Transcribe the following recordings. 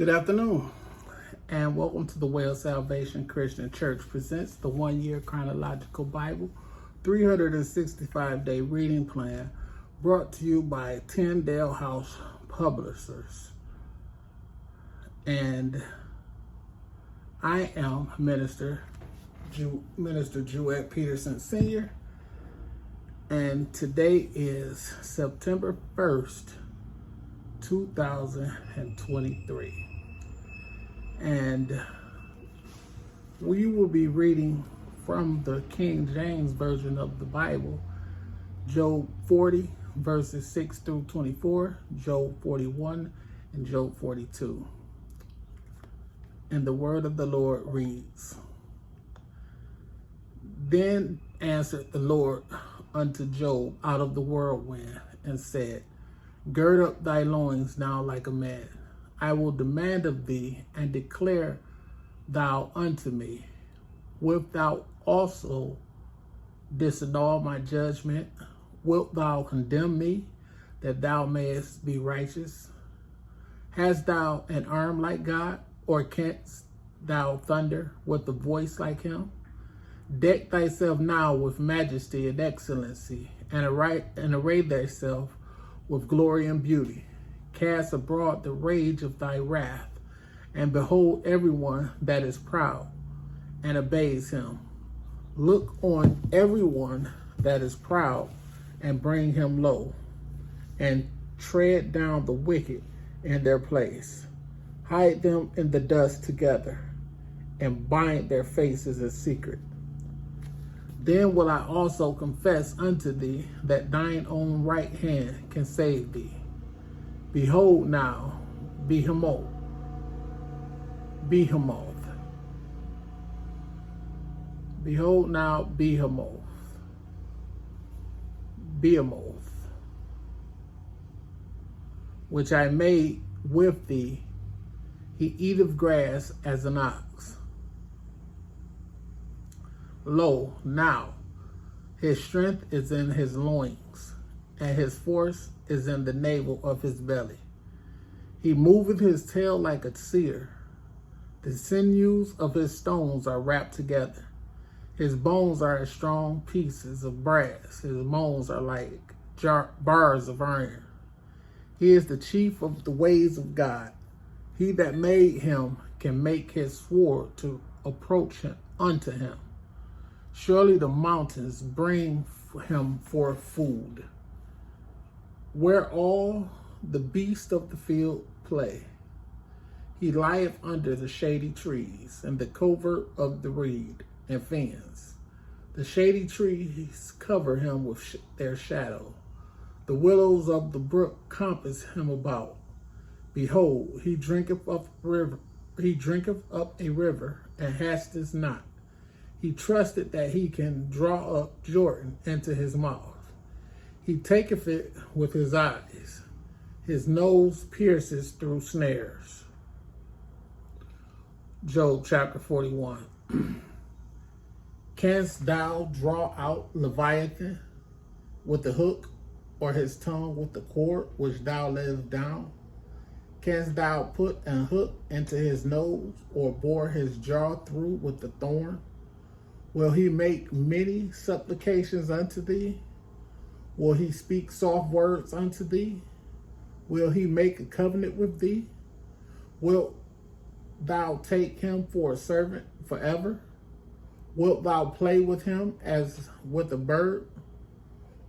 Good afternoon, and welcome to the Way of Salvation Christian Church presents the 1-year Chronological Bible 365-day reading plan brought to you by Tyndale House Publishers. And I am Minister Jewett Peterson Sr., and today is September 1st, 2023. And we will be reading from the King James Version of the Bible, Job 40, verses 6 through 24, Job 41, and Job 42. And the word of the Lord reads, Then answered the Lord unto Job out of the whirlwind, and said, Gird up thy loins now like a man. I will demand of thee, and declare thou unto me. Wilt thou also disannul my judgment? Wilt thou condemn me, that thou mayest be righteous? Hast thou an arm like God, or canst thou thunder with a voice like him? Deck thyself now with majesty and excellency, and array thyself with glory and beauty. Cast abroad the rage of thy wrath, and behold everyone that is proud and obeys him. Look on everyone that is proud, and bring him low, and tread down the wicked in their place. Hide them in the dust together, and bind their faces in secret. Then will I also confess unto thee that thine own right hand can save thee. Behold now, Behemoth. Behold now, Behemoth, which I made with thee. He eateth grass as an ox. Lo, now, his strength is in his loins, and his force is in the navel of his belly. He moveth his tail like a seer. The sinews of his stones are wrapped together. His bones are as strong pieces of brass. His bones are like bars of iron. He is the chief of the ways of God. He that made him can make his sword to approach him unto him. Surely the mountains bring him forth food, where all the beasts of the field play. He lieth under the shady trees, and the covert of the reed and fens. The shady trees cover him with their shadow. The willows of the brook compass him about. Behold, he drinketh up a river, and hasteth not. He trusted that he can draw up Jordan into his mouth. He taketh it with his eyes. His nose pierces through snares. Job chapter 41. Canst thou draw out Leviathan with the hook, or his tongue with the cord which thou layest down? Canst thou put an hook into his nose, or bore his jaw through with the thorn? Will he make many supplications unto thee? Will he speak soft words unto thee? Will he make a covenant with thee? Wilt thou take him for a servant forever? Wilt thou play with him as with a bird?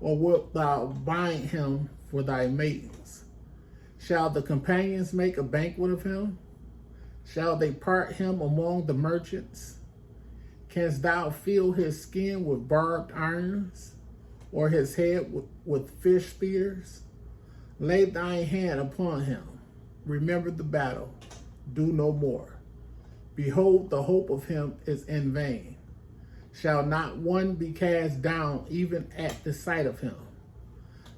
Or wilt thou bind him for thy maidens? Shall the companions make a banquet of him? Shall they part him among the merchants? Canst thou fill his skin with barbed irons, or his head with fish spears? Lay thine hand upon him. Remember the battle. Do no more. Behold, the hope of him is in vain. Shall not one be cast down even at the sight of him?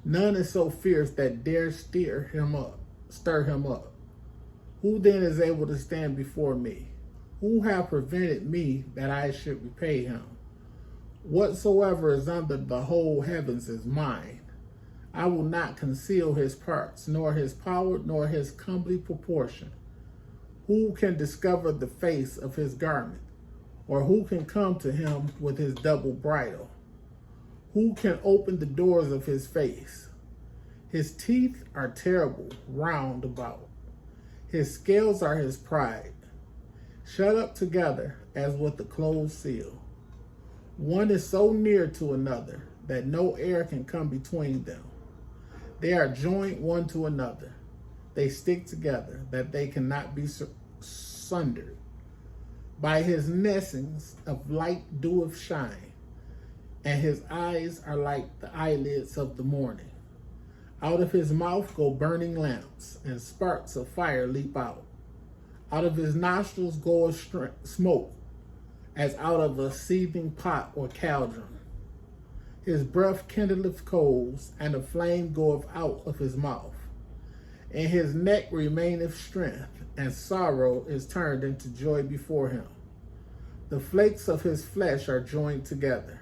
None is so fierce that dare stir him up. Who then is able to stand before me? Who have prevented me that I should repay him? Whatsoever is under the whole heavens is mine. I will not conceal his parts, nor his power, nor his comely proportion. Who can discover the face of his garment? Or who can come to him with his double bridle? Who can open the doors of his face? His teeth are terrible round about. His scales are his pride, shut up together as with a closed seal. One is so near to another that no air can come between them. They are joined one to another. They stick together that they cannot be sundered. By his nestlings of light doeth shine, and his eyes are like the eyelids of the morning. Out of his mouth go burning lamps, and sparks of fire leap out. Out of his nostrils goeth smoke, as out of a seething pot or cauldron. His breath kindleth coals, and a flame goeth out of his mouth. In his neck remaineth strength, and sorrow is turned into joy before him. The flakes of his flesh are joined together.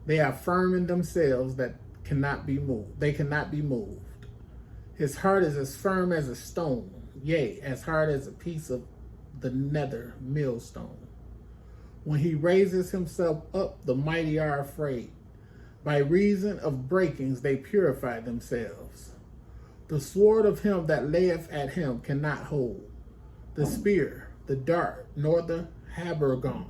They are firm in themselves that cannot be moved. They cannot be moved. His heart is as firm as a stone, yea, as hard as a piece of the nether millstone. When he raises himself up, the mighty are afraid. By reason of breakings they purify themselves. The sword of him that layeth at him cannot hold. The spear, the dart, nor the habergeon.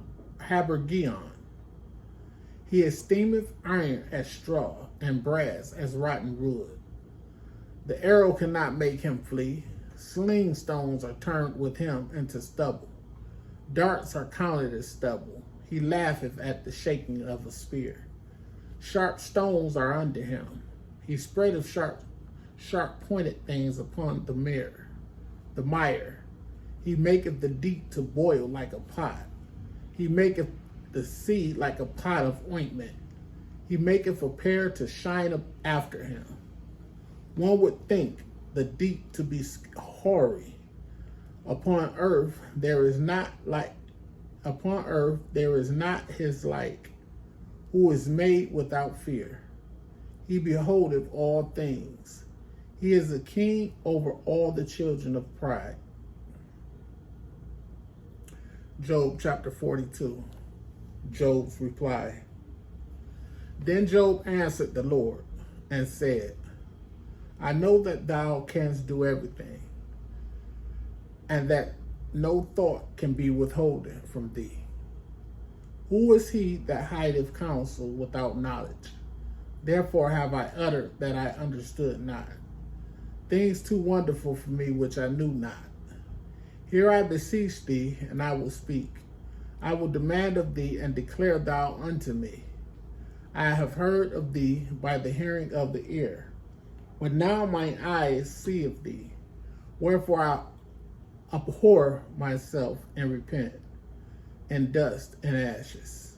He esteemeth iron as straw, and brass as rotten wood. The arrow cannot make him flee. Sling stones are turned with him into stubble. Darts are counted as stubble. He laugheth at the shaking of a spear. Sharp stones are under him. He spreadeth sharp pointed things upon the mire. He maketh the deep to boil like a pot. He maketh the sea like a pot of ointment. He maketh a pair to shine up after him. One would think the deep to be hoary. Upon earth there is not his like, who is made without fear. He beholdeth all things. He is a king over all the children of pride. Job chapter 42. Job's reply. Then Job answered the Lord and said, I know that thou canst do everything, and that no thought can be withholden from thee. Who is he that hideth counsel without knowledge? Therefore have I uttered that I understood not, things too wonderful for me which I knew not. Here I beseech thee, and I will speak. I will demand of thee, and declare thou unto me. I have heard of thee by the hearing of the ear, but now mine eyes see of thee. Wherefore I abhor myself and repent, in dust and ashes.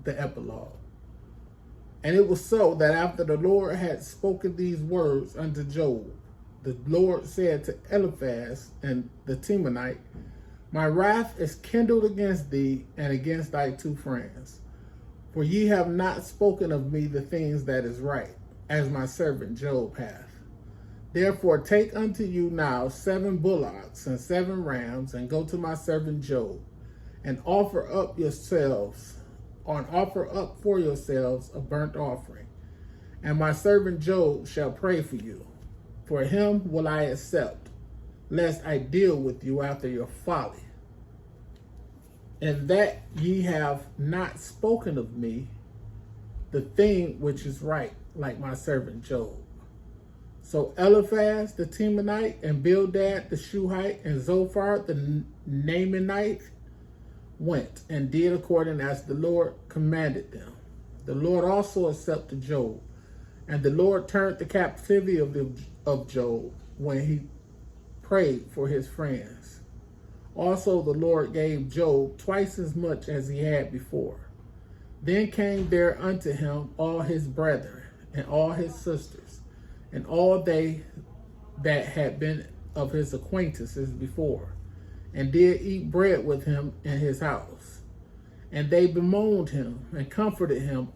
The epilogue. And it was so that after the Lord had spoken these words unto Job, the Lord said to Eliphaz and the Temanite, My wrath is kindled against thee and against thy two friends, for ye have not spoken of me the things that is right, as my servant Job hath. Therefore take unto you now 7 bullocks and 7 rams, and go to my servant Job, and offer up for yourselves a burnt offering. And my servant Job shall pray for you. For him will I accept, lest I deal with you after your folly. And that ye have not spoken of me the thing which is right, like my servant Job. So Eliphaz the Temanite, and Bildad the Shuhite, and Zophar the Naamanite went and did according as the Lord commanded them. The Lord also accepted Job, and the Lord turned the captivity of Job when he prayed for his friends. Also the Lord gave Job twice as much as he had before. Then came there unto him all his brethren, and all his sisters, and all they that had been of his acquaintances before, and did eat bread with him in his house. And they bemoaned him and comforted him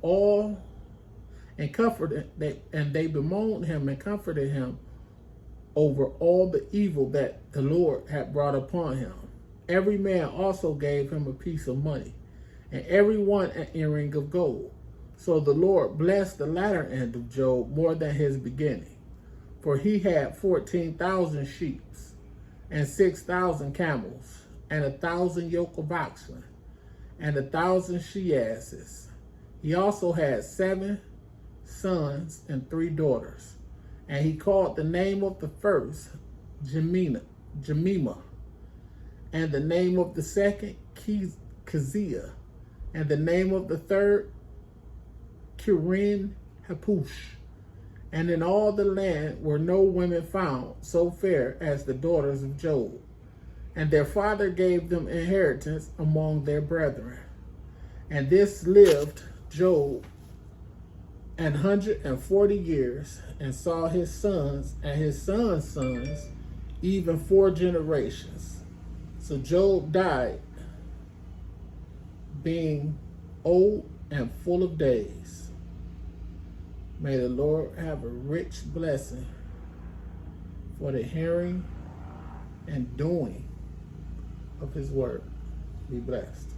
they bemoaned him and comforted him over all the evil that the Lord had brought upon him. Every man also gave him a piece of money, and every one an earring of gold. So the Lord blessed the latter end of Job more than his beginning, for he had 14,000 sheep, and 6,000 camels, and 1,000 yoke of oxen, and 1,000 she-asses. He also had 7 sons and 3 daughters, and he called the name of the first Jemima, and the name of the second Keziah, and the name of the third Kirin Hapush. And in all the land were no women found so fair as the daughters of Job. And their father gave them inheritance among their brethren. And this lived Job 140 years, and saw his sons and his sons' sons, even 4 generations. So Job died, being old and full of days. May the Lord have a rich blessing for the hearing and doing of his word. Be blessed.